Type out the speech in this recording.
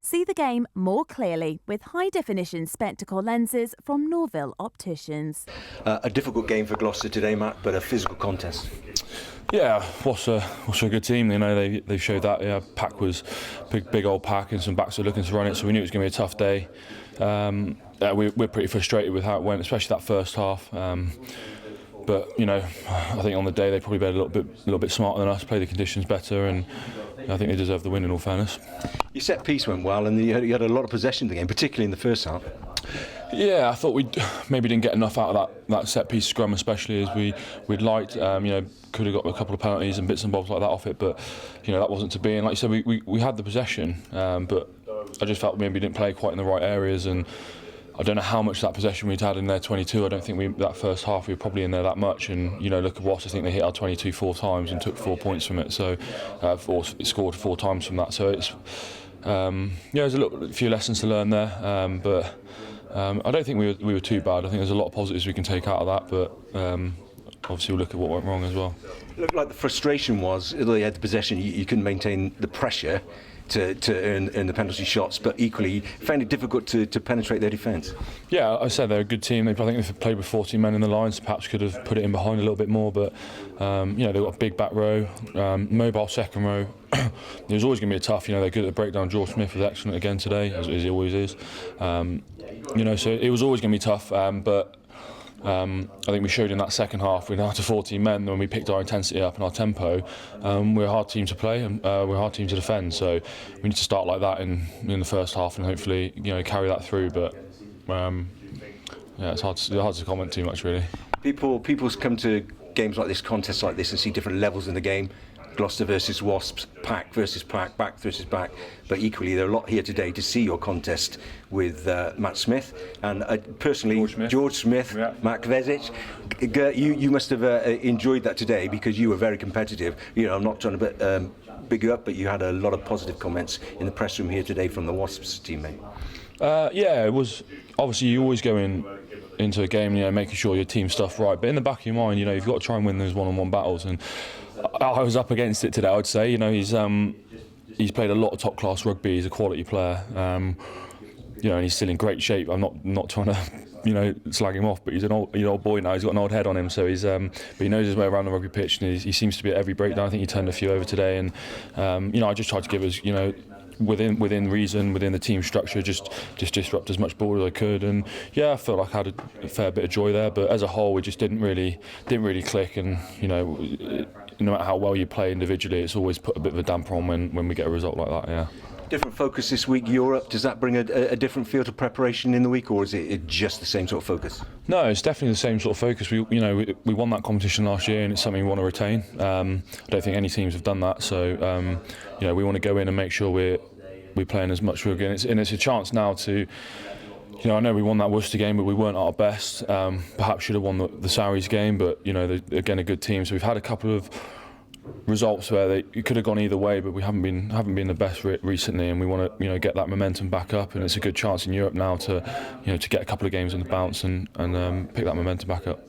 See the game more clearly with high-definition spectacle lenses from Norville Opticians. A difficult game for Gloucester today, Matt, but a physical contest. Yeah, Wasps are a good team. You know, they showed that. Yeah, pack was big old pack, and some backs were looking to run it, so we knew it was going to be a tough day. We're pretty frustrated with how it went, especially that first half. But you know, I think on the day they probably been a little bit smarter than us, played the conditions better, and I think they deserve the win in all fairness. Your set piece went well, and you had a lot of possession of the game, particularly in the first half. Yeah, I thought we maybe didn't get enough out of that set piece scrum, especially as we'd liked. You know, could have got a couple of penalties and bits and bobs like that off it, but you know that wasn't to be. And like you said, we had the possession, but I just felt maybe we didn't play quite in the right areas. And I don't know how much that possession we'd had in their 22. I don't think that first half we were probably in there that much. And you know, look at Wasps. I think they hit our 22 4 times and took 4 points from it. So scored 4 times from that. So it's there's a few lessons to learn there. But I don't think we were too bad. I think there's a lot of positives we can take out of that. But obviously we'll look at what went wrong as well. It looked like the frustration was, although you had the possession, you couldn't maintain the pressure to earn the penalty shots, but equally you found it difficult to penetrate their defence. Yeah, I said they're a good team. I think if they played with 14 men in the lines, perhaps could have put it in behind a little bit more. But you know, they've got a big back row, mobile second row. It was always going to be tough. You know, they're good at the breakdown. George Smith was excellent again today, as he always is. You know, so it was always going to be tough. But I think we showed in that second half, we're down to 14 men, when we picked our intensity up and our tempo. We're a hard team to play, and we're a hard team to defend. So we need to start like that in the first half, and hopefully, you know, carry that through. But yeah, it's hard to comment too much, really. People come to games like this, contests like this, and see different levels in the game. Gloucester versus Wasps, pack versus pack, back versus back. But equally, there are a lot here today to see your contest with Matt Smith and personally George Smith, yeah. Matt Kvesic. You must have enjoyed that today because you were very competitive. You know, I'm not trying to big you up, but you had a lot of positive comments in the press room here today from the Wasps teammate. Yeah, it was obviously you always go into a game, you know, making sure your team stuff right. But in the back of your mind, you know, you've got to try and win those one-on-one battles. And I was up against it today, I'd say. You know, he's played a lot of top-class rugby. He's a quality player. You know, and he's still in great shape. I'm not trying to, you know, slag him off, but he's an old boy now. He's got an old head on him, so he's but he knows his way around the rugby pitch, and he seems to be at every breakdown. I think he turned a few over today, and you know, I just tried to give us, you know, within reason, within the team structure, just disrupt as much ball as I could. And yeah, I felt like I had a fair bit of joy there, but as a whole, we just didn't really click. And you know, no matter how well you play individually, it's always put a bit of a damper on when we get a result like that. Yeah. Different focus this week, Europe. Does that bring a different feel to preparation in the week, or is it just the same sort of focus? No, it's definitely the same sort of focus. We won that competition last year, and it's something we want to retain. I don't think any teams have done that, so you know, we want to go in and make sure we're playing as much rugby, and it's a chance now to. You know, I know we won that Worcester game, but we weren't at our best. Perhaps should have won the Sarries game, but you know, they're again a good team. So we've had a couple of results where it could have gone either way, but we haven't been the best recently, and we want to, you know, get that momentum back up. And it's a good chance in Europe now to, you know, to get a couple of games on the bounce and pick that momentum back up.